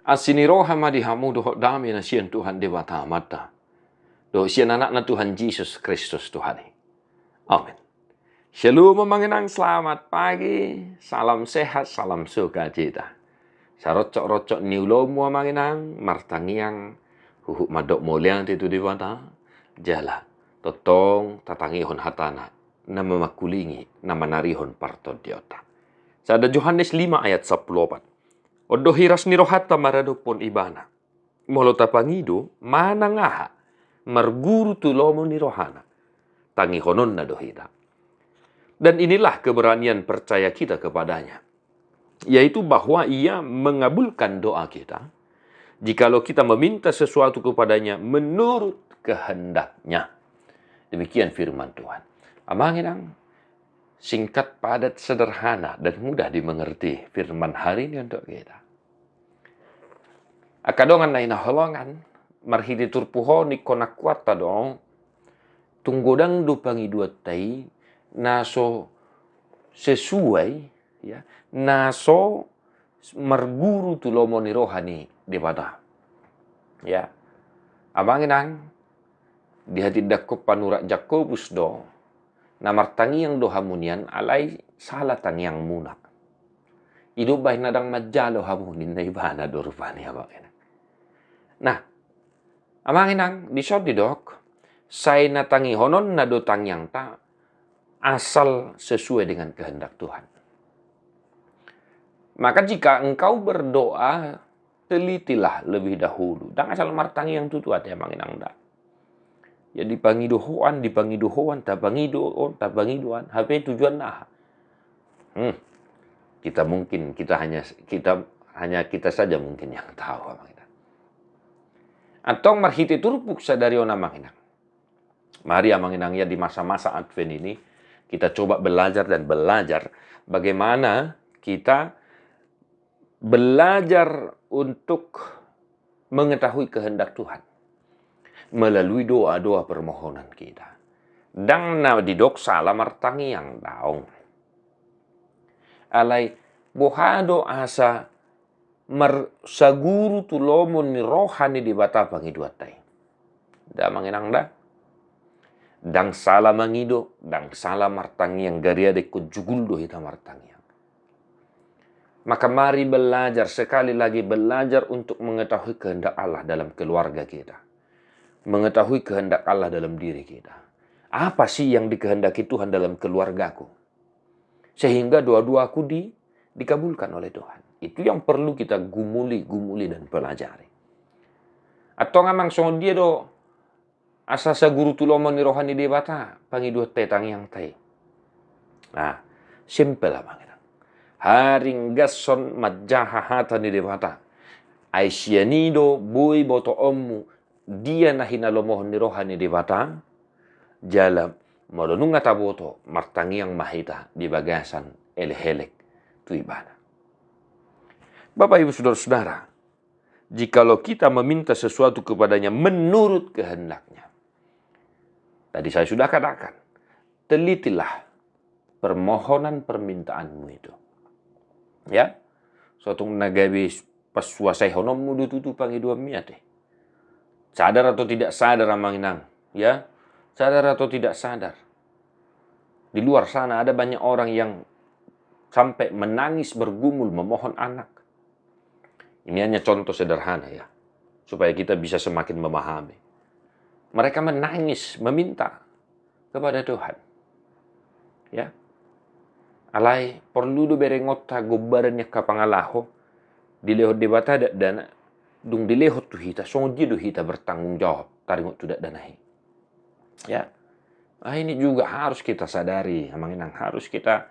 Asiniroha madihamu dohok dami na siyan Tuhan dewata mata. Do siyan anak na Tuhan Yesus Kristus Tuhan. Amin. Shalom manginang, selamat pagi, salam sehat, salam sukacita. Sarocok-rocok niulomu manginang, martangiang, huhuk madok muliang titu dewata, jala, totong tatangihon hatana, na memakulingi, na manarihon parto diota. Sada Yohanes 5 ayat 14. Odo hiras nirohata maradopon ibana. Molota pangido, mana ngaha, marguru tulomo nirohana. Tangi honon na dohita. Dan inilah keberanian percaya kita kepadanya. Yaitu bahwa ia mengabulkan doa kita. Jikalau kita meminta sesuatu kepadanya menurut kehendaknya. Demikian firman Tuhan. Amanginang, singkat, padat, sederhana, dan mudah dimengerti firman hari ini untuk kita. Akadongan na inaholongan, marhidi turpuho ni konakwata dong, tunggodang dupangi dua tai, naso sesuai, ya, naso marguru tulomo ni rohani debada. Ya, amanginang, di hati dakop panurak Jakobus do, namartangi yang dohamunian alai salatan yang munak. Ido bahin nadang majalo hamunin na ibana do rupani amanginang. Nah, amanginang disod didok, say natangi honon na dotang yang ta asal sesuai dengan kehendak Tuhan. Maka jika engkau berdoa, telitilah lebih dahulu. Dan asal martangi yang tutu ada amanginang da. Ya dipangidohoan, tapangidoan, HP tujuan nah. Kita hanya saja mungkin yang tahu amanginang. Atau marhiti turpuk sadari ona manginang. Mari amanginang ya di masa-masa Advent ini kita coba belajar bagaimana kita belajar untuk mengetahui kehendak Tuhan melalui doa-doa permohonan kita. Dang na didok salah martangi yang daong. Alai bohado asa marsaguru tulomon ni rohani di bata pangiduatai. Da manginang da. Dang salah mangido, dang salah martangi yang gariade kujuguldo hita martangi. Maka mari belajar, sekali lagi belajar untuk mengetahui kehendak Allah dalam keluarga kita. Mengetahui kehendak Allah dalam diri kita. Apa sih yang dikehendaki Tuhan dalam keluargaku? Sehingga doa-doaku dikabulkan oleh Tuhan. Itu yang perlu kita gumuli dan pelajari. Atau ngamang so dia do asasa guru tulomo ni rohani debata pangidu tetang yang tai. Nah, simple lah manginang. Haring gason majaha hata ni debata. Aisyanido boy boto ommu dia nahina lomohon ni rohani debata. Jalam molonunga taboto martangi yang mahita di bagasan elhelek tu ibana. Bapak Ibu Saudara-saudara, jikalau kita meminta sesuatu kepadanya menurut kehendaknya. Tadi saya sudah katakan, telitilah permohonan permintaanmu itu. Ya, suatu nagabi pasuasai honommu dututu pangidua miate. Sadar atau tidak sadar amanginang, ya, sadar atau tidak sadar. Di luar sana ada banyak orang yang sampai menangis bergumul memohon anak. Ini hanya contoh sederhana ya, supaya kita bisa semakin memahami. Mereka menangis, meminta kepada Tuhan. Ya, alai perlu do berengota gobarannya kapangalaho, dilehot debata dana, dung dilehot tu hita, sonji do hita bertanggung jawab, taringot tidak danahi. Ya, ini juga harus kita sadari, amanginang harus kita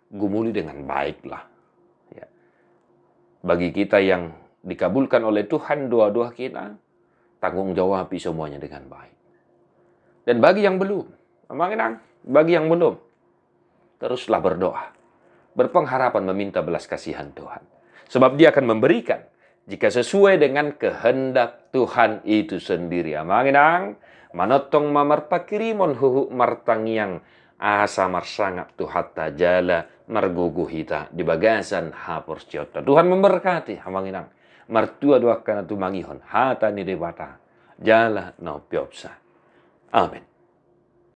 gumuli dengan baik lah. Bagi kita yang dikabulkan oleh Tuhan doa-doa kita, tanggung jawab semuanya dengan baik. Dan bagi yang belum, amanginang, bagi yang belum, teruslah berdoa. Berpengharapan meminta belas kasihan Tuhan. Sebab dia akan memberikan jika sesuai dengan kehendak Tuhan itu sendiri. Amanginang, manotong mamarpakirimon huhu martangiang asa marsangap tu hatta jala margugu hita di bagasan hapor ciota. Tuhan memberkati hamanginang. Martua doakan tu mangihon hata ni debata. Jala no piopsa. Amin.